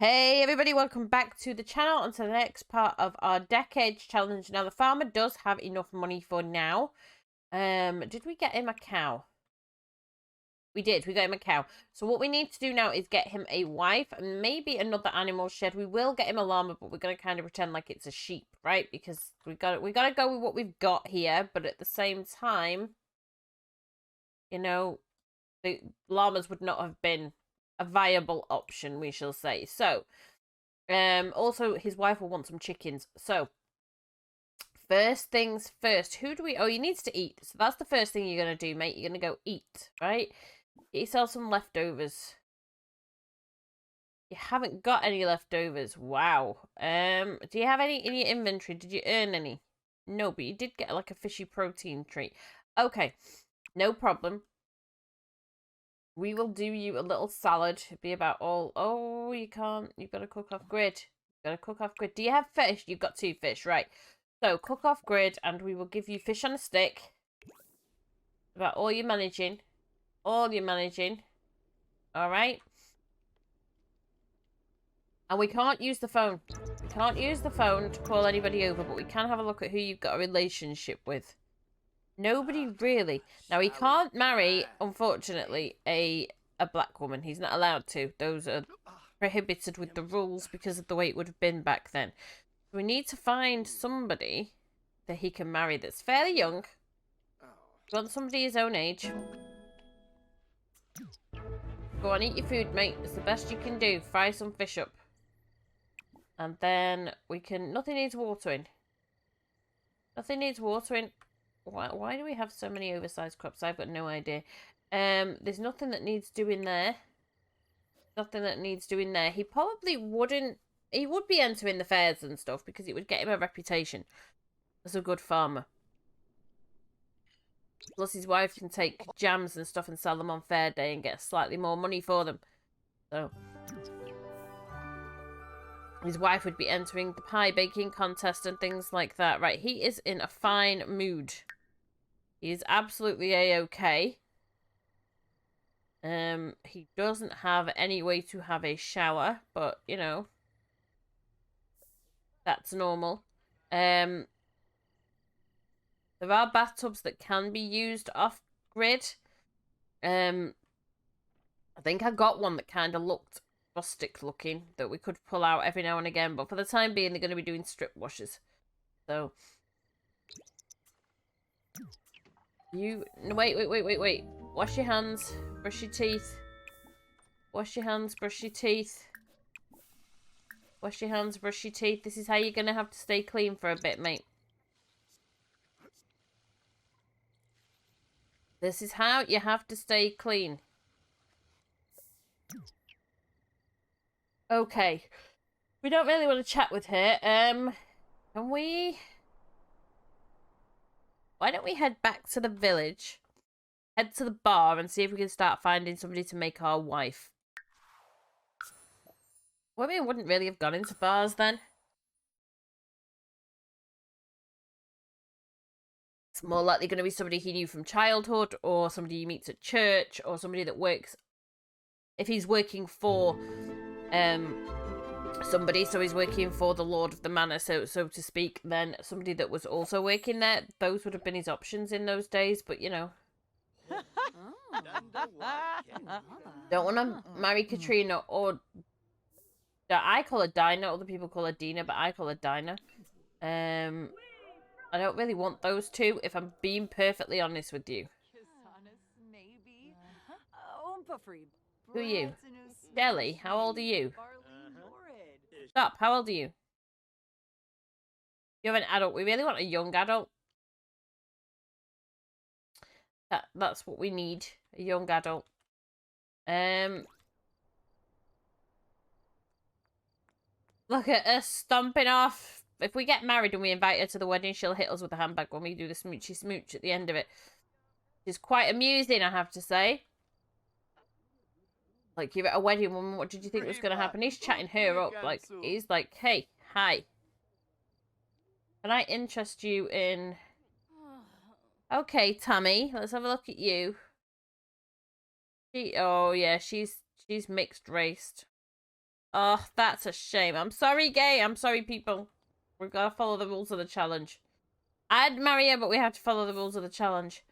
Hey everybody, welcome back to the channel and to the next part of our decades challenge. Now the farmer does have enough money for now. Did we get him a cow? We did, we got him a cow. So what we need to do now is get him a wife and maybe another animal shed. We will get him a llama, but we're gonna kind of pretend like it's a sheep, right? Because we gotta go with what we've got here, but at the same time, you know, the llamas would not have been a viable option, we shall say. So also his wife will want some chickens. So first things first, who do we he needs to eat. So that's the first thing you're gonna do, mate. You're gonna go eat, right? Get yourself some leftovers. You haven't got any leftovers. Wow. Do you have any in your inventory? Did you earn any? No, but you did get like a fishy protein treat. Okay, no problem. We will do you a little salad. It'd be about all. Oh, you can't. You've got to cook off grid. You've got to cook off grid. Do you have fish? You've got 2 fish, right? So cook off grid, and we will give you fish on a stick. About all you're managing. All you're managing. All right. And we can't use the phone. We can't use the phone to call anybody over, but we can have a look at who you've got a relationship with. Nobody really. Now, he can't marry, unfortunately, a black woman. He's not allowed to. Those are prohibited with the rules because of the way it would have been back then. We need to find somebody that he can marry that's fairly young. We want somebody his own age. Go on, eat your food, mate. It's the best you can do. Fry some fish up. And then we can... Nothing needs watering. Nothing needs watering. Why do we have so many oversized crops? I've got no idea. There's nothing that needs doing there. Nothing that needs doing there. He probably wouldn't... He would be entering the fairs and stuff because it would get him a reputation as a good farmer. Plus his wife can take jams and stuff and sell them on fair day and get slightly more money for them. So... His wife would be entering the pie baking contest and things like that. Right, he is in a fine mood. He is absolutely a-okay. He doesn't have any way to have a shower, but, you know, that's normal. There are bathtubs that can be used off-grid. I think I got one that kind of looked rustic looking that we could pull out every now and again, but for the time being they're going to be doing strip washes. So you wait. Wash your hands, brush your teeth. Wash your hands, brush your teeth. Wash your hands, brush your teeth. This is how you're going to have to stay clean for a bit, mate. This is how you have to stay clean. Okay. We don't really want to chat with her. Can we... Why don't we head back to the village? Head to the bar and see if we can start finding somebody to make our wife. Women wouldn't really have gone into bars then. It's more likely going to be somebody he knew from childhood, or somebody he meets at church, or somebody that works... If he's working for... somebody, so he's working for the Lord of the Manor, so to speak, then somebody that was also working there. Those would have been his options in those days, but you know. Don't want to marry Katrina, or I call her Dinah, other people call her Dina, but I call her Dinah. I don't really want those two, if I'm being perfectly honest with you. Who are you? Shelly, how old are you? Stop, how old are you? You're an adult. We really want a young adult. That's what we need. A young adult. Look at us stomping off. If we get married and we invite her to the wedding, she'll hit us with a handbag when we do the smoochy smooch at the end of it. It's quite amusing, I have to say. Like, you're at a wedding woman, what did you think was going to happen? He's chatting her up. Like, he's like, hey, hi. Can I interest you in... Okay, Tammy, let's have a look at you. Oh, yeah, she's mixed raced. Oh, that's a shame. I'm sorry, gay. I'm sorry, people. We've got to follow the rules of the challenge. I'd marry her, but we have to follow the rules of the challenge.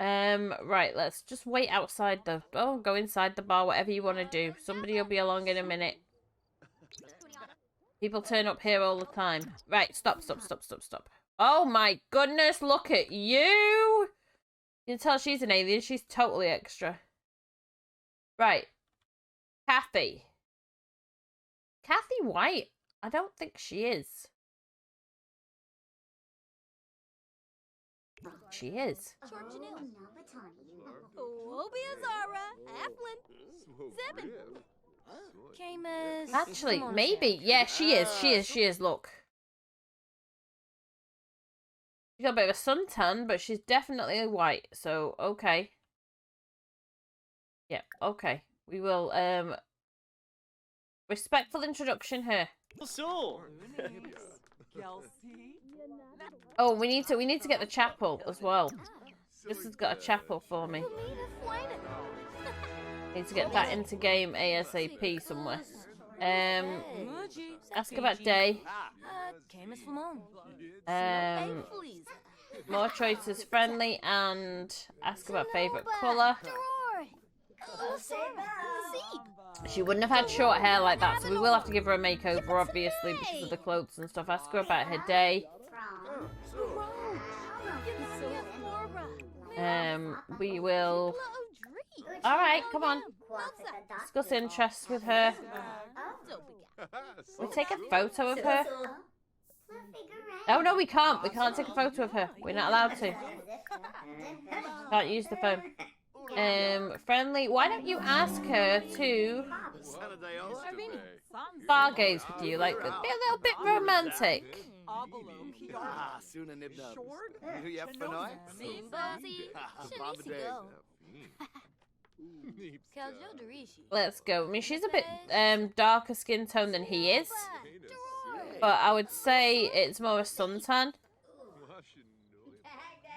Right, let's just wait outside the... Oh, go inside the bar, whatever you want to do. Somebody will be along in a minute. People turn up here all the time. Right, stop. Oh my goodness, look at you! You can tell she's an alien. She's totally extra. Right. Kathy. Kathy White? I don't think she is. She is. Actually, maybe. Yeah, she is. Look. She's got a bit of a suntan, but she's definitely white. So, okay. Yeah, okay. We will, respectful introduction her. Oh, we need to get the chapel as well. This has got a chapel for me. Need to get that into game ASAP somewhere. Ask about day. More choices, friendly, and ask about favourite colour. She wouldn't have had short hair like that, so we will have to give her a makeover, obviously, because of the clothes and stuff. Ask her about her day. We will... Alright, come on. Discuss interests with her. We'll take a photo of her. Oh, no, we can't. We can't take a photo of her. We're not allowed to. Can't use the phone. Friendly. Why don't you ask her to stargaze with you? Like, be a little bit romantic. Let's go. I mean, she's a bit darker skin tone than he is, but I would say it's more a suntan.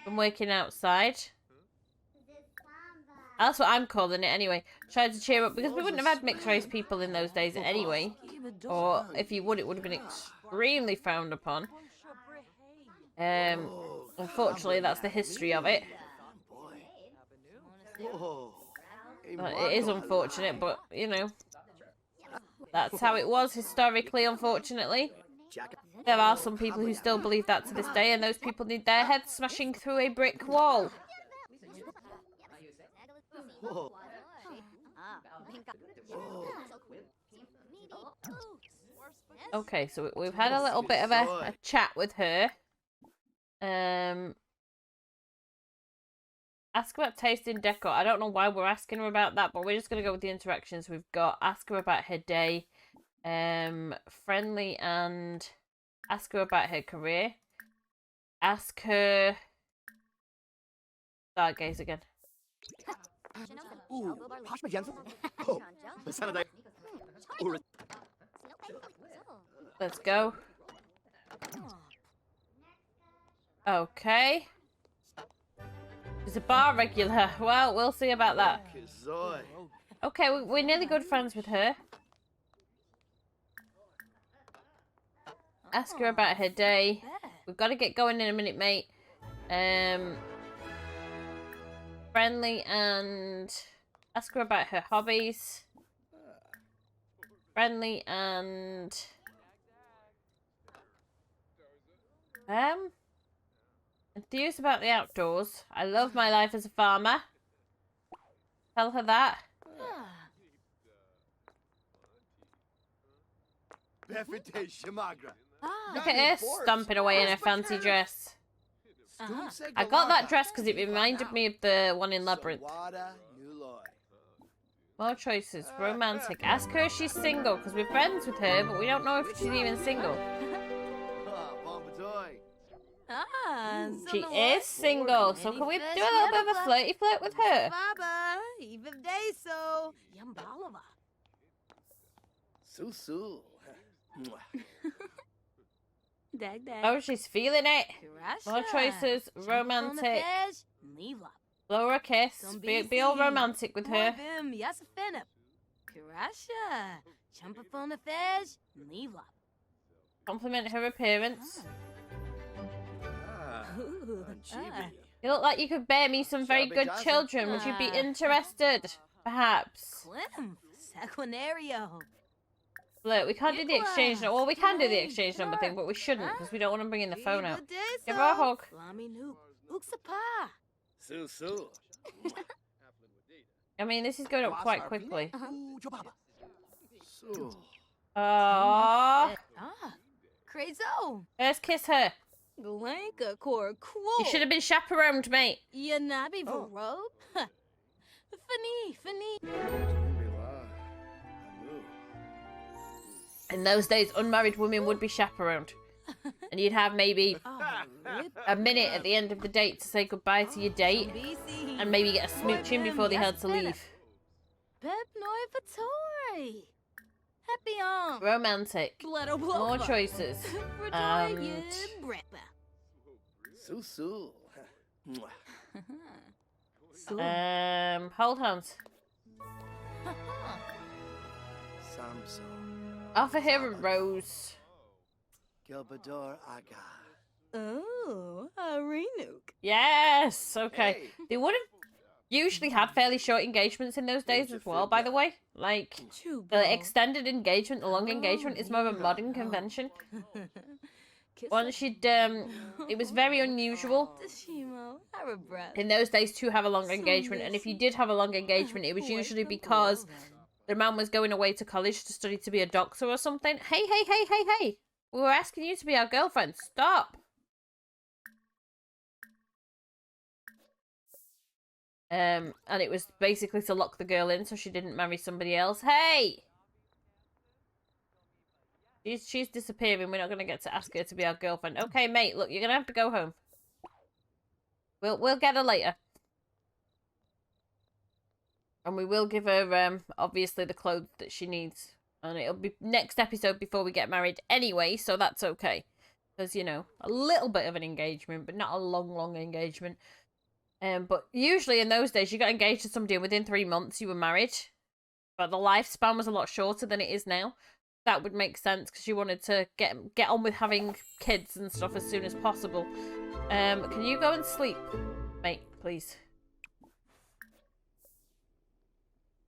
I'm working outside. That's what I'm calling it anyway. Trying to cheer up, because we wouldn't have had mixed race people in those days anyway. Or if you would, it would have been extremely frowned upon. Unfortunately, that's the history of it. It is unfortunate, but, you know, that's how it was historically, unfortunately. There are some people who still believe that to this day, and those people need their heads smashing through a brick wall. Okay, so we've had a little bit of a chat with her. Ask about taste in decor. I don't know why we're asking her about that, but we're just going to go with the interactions we've got. Ask her about her day. Friendly, and ask her about her career. Ask her... Stargaze again. Let's go. Okay. She's a bar regular. Well, we'll see about that. Okay, we're nearly good friends with her. Ask her about her day. We've got to get going in a minute, mate. Friendly, and ask her about her hobbies. Friendly, and enthused about the outdoors. I love my life as a farmer. Tell her that. Look at her stomping away in her fancy dress. I got that dress because it reminded me of the one in Labyrinth. More choices. Romantic. Ask her if she's single, because we're friends with her, but we don't know if she's even single. She is single, so can we do a little bit of a flirty flirt with her? Oh, she's feeling it. More choices. Romantic. Blow her a kiss. Be all romantic with her. Compliment her appearance. Chibi. You look like you could bear me some very good children. Would you be interested? Perhaps. Look, we can't do the exchange number. Well, we can do the exchange number thing, but we shouldn't because we don't want to bring in the phone out. Give her a hug. Su. I mean, this is going up quite quickly. Su. Aww. First kiss her. You should have been chaperoned, mate. In those days, unmarried women would be chaperoned. And you'd have maybe a minute at the end of the date to say goodbye to your date. And maybe get a smooch in before they had to leave. Romantic. More choices. And... Su. hold hands. Samso. Offer her a rose. Gilbador Aga. Yes! Okay. They would have usually had fairly short engagements in those days as well, by the way. Like, the extended engagement, the long engagement is more of a modern convention. Once you'd, it was very unusual in those days to have a long engagement, and if you did have a long engagement, it was usually because the man was going away to college to study to be a doctor or something. Hey! We were asking you to be our girlfriend. Stop! And it was basically to lock the girl in so she didn't marry somebody else. Hey! She's disappearing. We're not going to get to ask her to be our girlfriend. Okay, mate, look, you're going to have to go home. We'll get her later. And we will give her, obviously, the clothes that she needs. And it'll be next episode before we get married anyway, so that's okay. Because, you know, a little bit of an engagement, but not a long engagement. But usually in those days, you got engaged to somebody and within 3 months you were married. But the lifespan was a lot shorter than it is now. That would make sense because you wanted to get on with having kids and stuff as soon as possible. Can you go and sleep, mate, please?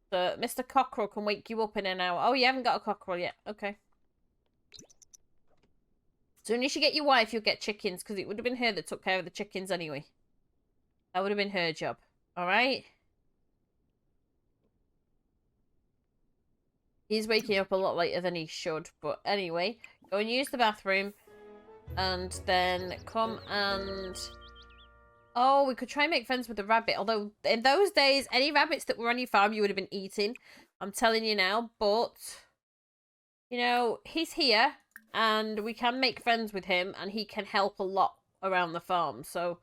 So Mr. Cockerel can wake you up in an hour. Oh, you haven't got a cockerel yet. Okay. As soon as you get your wife, you'll get chickens because it would have been her that took care of the chickens anyway. That would have been her job. Alright? He's waking up a lot later than he should. But anyway, go and use the bathroom. And then come and... Oh, we could try and make friends with the rabbit. Although, in those days, any rabbits that were on your farm, you would have been eating. I'm telling you now. But, you know, he's here. And we can make friends with him. And he can help a lot around the farm. So,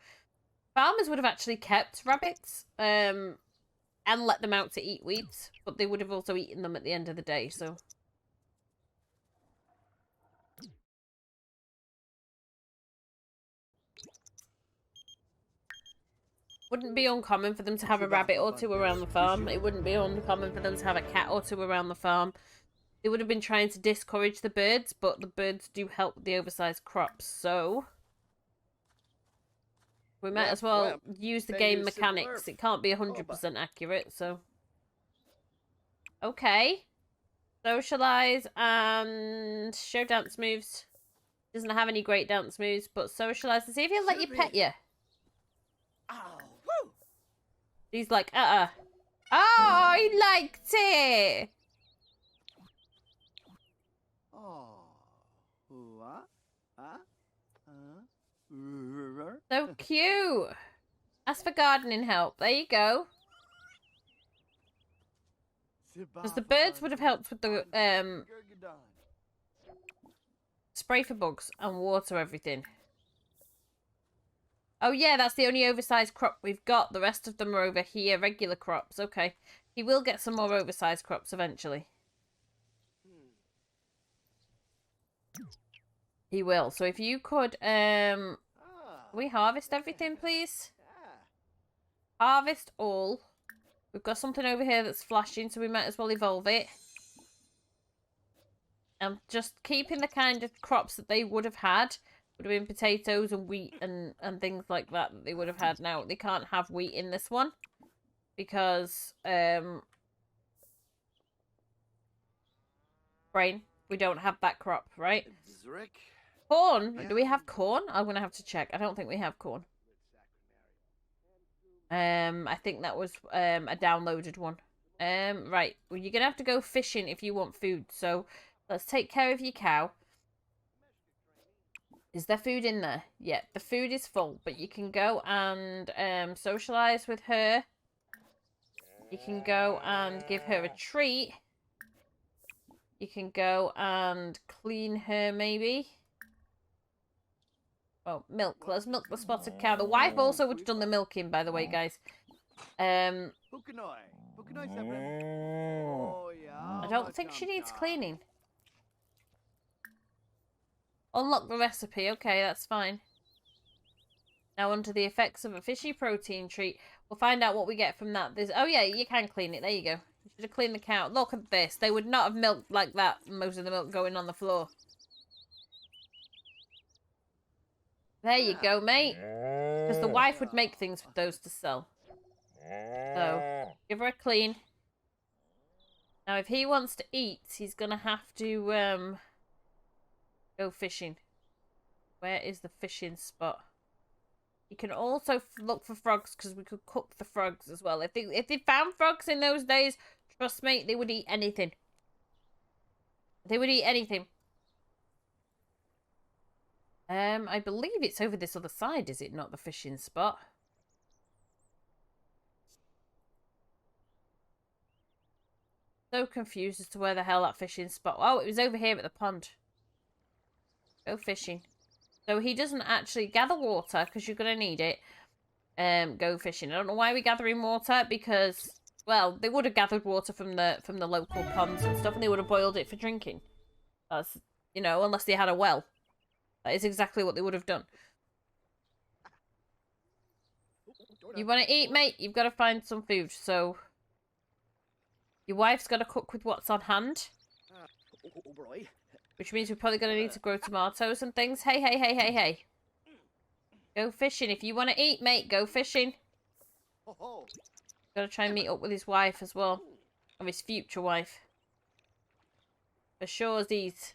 farmers would have actually kept rabbits. And let them out to eat weeds. But they would have also eaten them at the end of the day, so... Wouldn't be uncommon for them to have a rabbit or two around the farm. It wouldn't be uncommon for them to have a cat or two around the farm. They would have been trying to discourage the birds, but the birds do help with the oversized crops, so... We might as well use the game mechanics. It can't be 100% accurate, so... Okay. Socialise and show dance moves. Doesn't have any great dance moves, but socialise and see if he'll let you pet you. He's like, Oh, he liked it! So cute! Ask for gardening help. There you go. Because the birds would have helped with the, spray for bugs and water everything. Oh yeah, that's the only oversized crop we've got. The rest of them are over here, regular crops. Okay. He will get some more oversized crops eventually. He will. So if you could, we harvest everything, please? Harvest all. We've got something over here that's flashing, so we might as well evolve it. And just keeping the kind of crops that they would have had. Would have been potatoes and wheat and things like that they would have had. Now, they can't have wheat in this one. Because, brain, we don't have that crop, right? Corn? Do we have corn? I'm going to have to check. I don't think we have corn. I think that was a downloaded one. Right. Well, you're going to have to go fishing if you want food. So, let's take care of your cow. Is there food in there? Yeah, the food is full, but you can go and socialize with her. You can go and give her a treat. You can go and clean her, maybe. Oh, milk. Let's milk the spotted cow. The wife also would have done the milking, by the way, guys. I don't think she needs cleaning. Unlock the recipe. Okay, that's fine. Now onto the effects of a fishy protein treat. We'll find out what we get from that. Oh yeah, you can clean it. There you go. You should have cleaned the cow. Look at this. They would not have milked like that. Most of the milk going on the floor. There you go, mate. Because the wife would make things for those to sell. So, give her a clean. Now, if he wants to eat, he's going to have to go fishing. Where is the fishing spot? You can also look for frogs because we could cook the frogs as well. If they found frogs in those days, trust me, they would eat anything. They would eat anything. I believe it's over this other side, is it not, the fishing spot? So confused as to where the hell that fishing spot... Oh, it was over here at the pond. Go fishing. So he doesn't actually gather water, because you're going to need it. Go fishing. I don't know why we're gathering water, because... Well, they would have gathered water from the local ponds and stuff, and they would have boiled it for drinking. That's, you know, unless they had a well. That is exactly what they would have done. You want to eat, mate? You've got to find some food, so... Your wife's got to cook with what's on hand. Which means we're probably going to need to grow tomatoes and things. Hey, hey, hey, hey, hey. Go fishing. If you want to eat, mate, go fishing. Got to try and meet up with his wife as well. Or his future wife. For sure, these.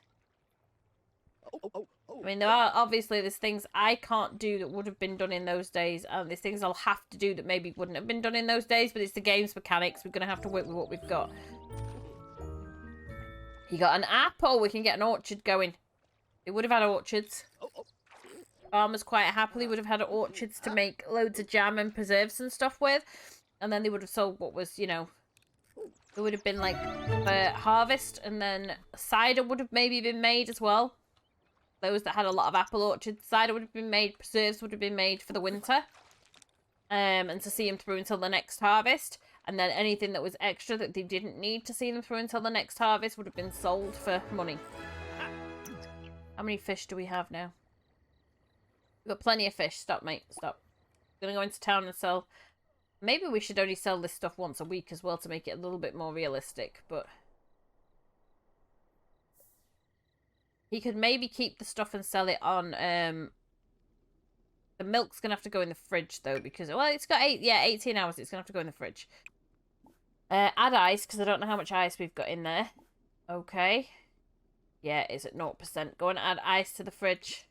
I mean, there are obviously there's things I can't do that would have been done in those days, and there's things I'll have to do that maybe wouldn't have been done in those days, but it's the game's mechanics. We're going to have to work with what we've got. You got an apple. We can get an orchard going. They would have had orchards. Farmers quite happily would have had orchards to make loads of jam and preserves and stuff with, and then they would have sold what was, you know, it would have been like the harvest, and then cider would have maybe been made as well. Those that had a lot of apple orchards, cider would have been made, preserves would have been made for the winter. And to see them through until the next harvest. And then anything that was extra that they didn't need to see them through until the next harvest would have been sold for money. How many fish do we have now? We've got plenty of fish. Stop, mate. Stop. I'm going to go into town and sell. Maybe we should only sell this stuff once a week as well to make it a little bit more realistic, but... He could maybe keep the stuff and sell it on, the milk's going to have to go in the fridge, though, because, well, it's got 18 hours. It's going to have to go in the fridge. Add ice, because I don't know how much ice we've got in there. Okay. Yeah, it's at 0%. Go and add ice to the fridge.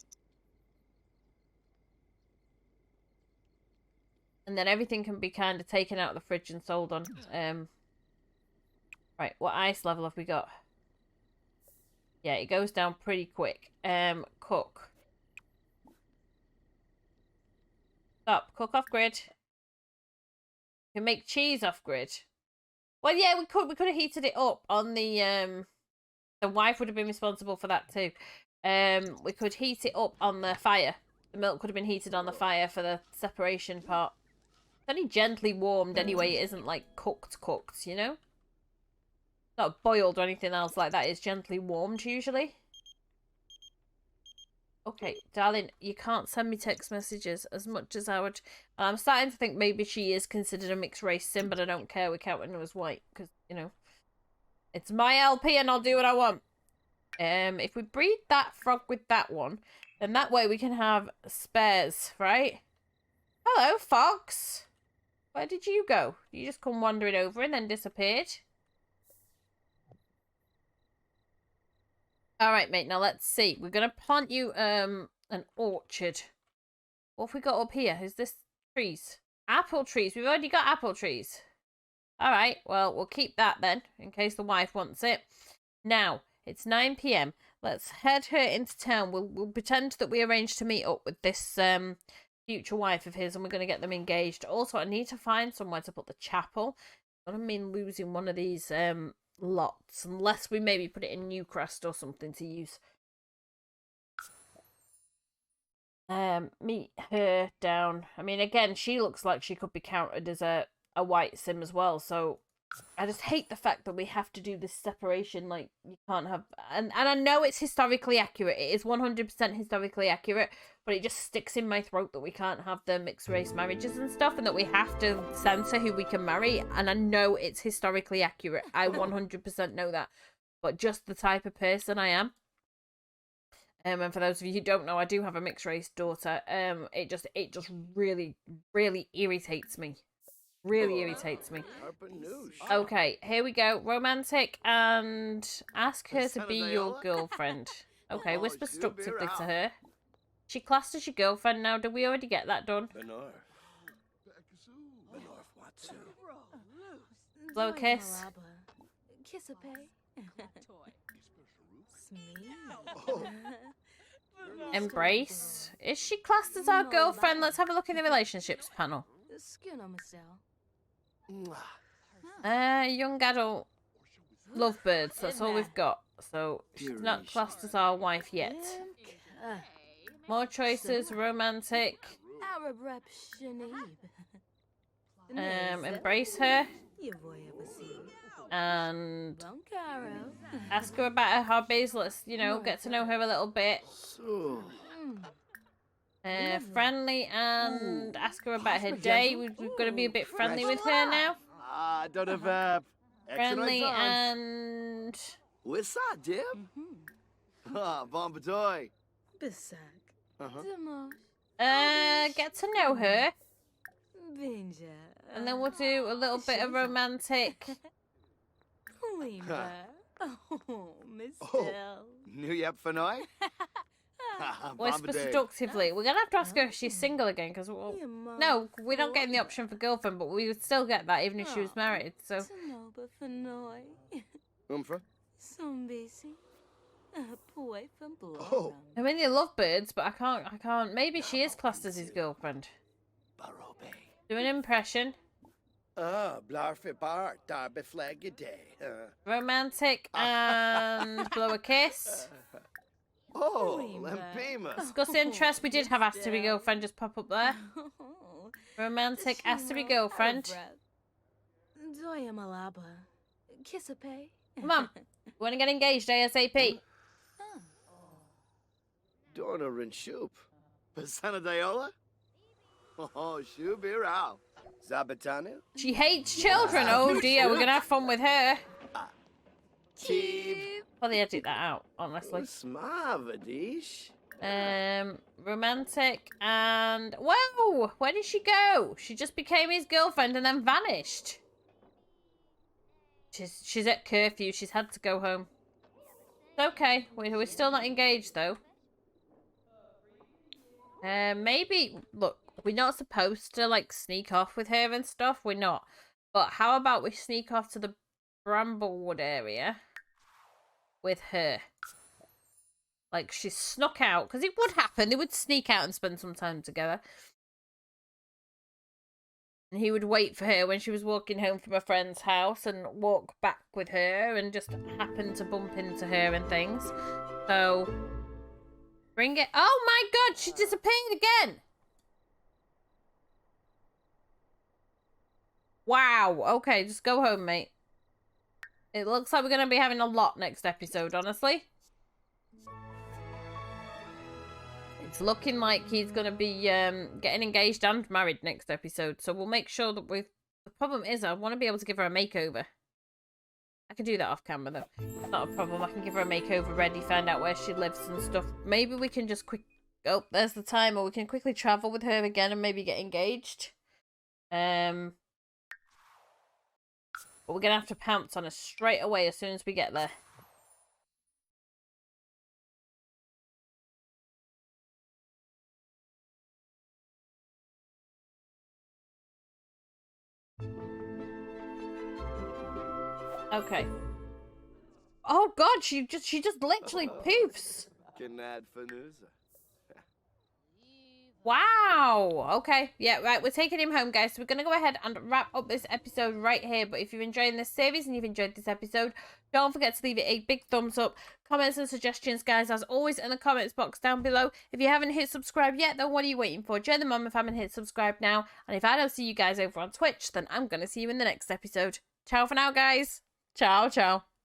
And then everything can be kind of taken out of the fridge and sold on. Right, what ice level have we got? Yeah, it goes down pretty quick. Cook. Stop. Cook off grid. We can make cheese off grid. Well, yeah, we could have heated it up on the wife would have been responsible for that too. We could heat it up on the fire. The milk could have been heated on the fire for the separation part. It's only gently warmed anyway. It isn't like cooked, you know? Not boiled or anything else like that. It's gently warmed usually. Okay, darling, you can't send me text messages as much as I would. And I'm starting to think maybe she is considered a mixed race sim, but I don't care. We're counting her as white because, you know, it's my LP and I'll do what I want. If we breed that frog with that one, then that way we can have spares, right? Hello, fox. Where did you go? You just come wandering over and then disappeared. All right, mate. Now let's see. We're gonna plant you an orchard. What have we got up here? Is this trees? Apple trees. We've already got apple trees. All right. Well, we'll keep that then in case the wife wants it. Now it's 9 p.m. Let's head her into town. We'll pretend that we arranged to meet up with this future wife of his, and we're gonna get them engaged. Also, I need to find somewhere to put the chapel. I don't mean losing one of these lots, unless we maybe put it in Newcrest or something to use. Meet her down. I mean, again, she looks like she could be counted as a white sim as well, so I just hate the fact that we have to do this separation. Like, you can't have, and I know it's historically accurate, it is 100% historically accurate, but it just sticks in my throat that we can't have the mixed race marriages and stuff, and that we have to censor who we can marry. And I know it's historically accurate, I 100% know that, but just the type of person I am. And for those of you who don't know, I do have a mixed race daughter. It just really irritates me. Really irritates me. Okay, here we go. Romantic, and ask her to be your girlfriend. Okay, whisper seductively to her. She classed as your girlfriend now. Did we already get that done? Blow a kiss. Embrace. Is she classed as our girlfriend? Let's have a look in the relationships panel. Young adult lovebirds. That's all we've got. So she's not classed as our wife yet. More choices. Romantic. Embrace her. And ask her about her hobbies. Let's, get to know her a little bit. Friendly, and ask her about her day. We've got to be a bit friendly with her now. Friendly and... What's that, Dib? Bombadoy. Get to know her. And then we'll do a little bit of romantic. New yep for night? Whisper seductively. We're gonna have to ask her if she's single again, because no, we're not getting the option for girlfriend, but we would still get that even if she was married. So. I mean, they love birds, but I can't. Maybe she is classed as his girlfriend. Do an impression. Romantic and blow a kiss. Discuss interest. We did have asked to be girlfriend just pop up there. Romantic, asked to be girlfriend. Come on. We want to get engaged ASAP. Dorna Rinshoop. Basana Diola? Oh, Shubirao. Zabatanu? She hates children. Oh dear, we're gonna have fun with her. Probably edit that out, honestly. Romantic and... Whoa! Where did she go? She just became his girlfriend and then vanished. She's at curfew. She's had to go home. Okay. We're still not engaged, though. Maybe... Look, we're not supposed to, like, sneak off with her and stuff. We're not. But how about we sneak off to the Bramblewood area with her? Like, she snuck out. Because it would happen. They would sneak out and spend some time together. And he would wait for her when she was walking home from a friend's house and walk back with her and just happen to bump into her and things. So, bring it. Oh my god, she disappeared again. Wow. Okay, just go home, mate. It looks like we're going to be having a lot next episode, honestly. It's looking like he's going to be getting engaged and married next episode. So we'll make sure that the problem is I want to be able to give her a makeover. I can do that off camera, though. Not a problem. I can give her a makeover ready, find out where she lives and stuff. Maybe we can just Oh, there's the time. Or we can quickly travel with her again and maybe get engaged. But we're going to have to pounce on her straight away as soon as we get there. Okay. Oh god, she just literally poofs. Wow. Okay. Yeah, right. We're taking him home, guys. So we're going to go ahead and wrap up this episode right here. But if you're enjoying this series and you've enjoyed this episode, don't forget to leave it a big thumbs up. Comments and suggestions, guys, as always, in the comments box down below. If you haven't hit subscribe yet, then what are you waiting for? Join the mum if I haven't hit subscribe now. And if I don't see you guys over on Twitch, then I'm going to see you in the next episode. Ciao for now, guys. Ciao, ciao.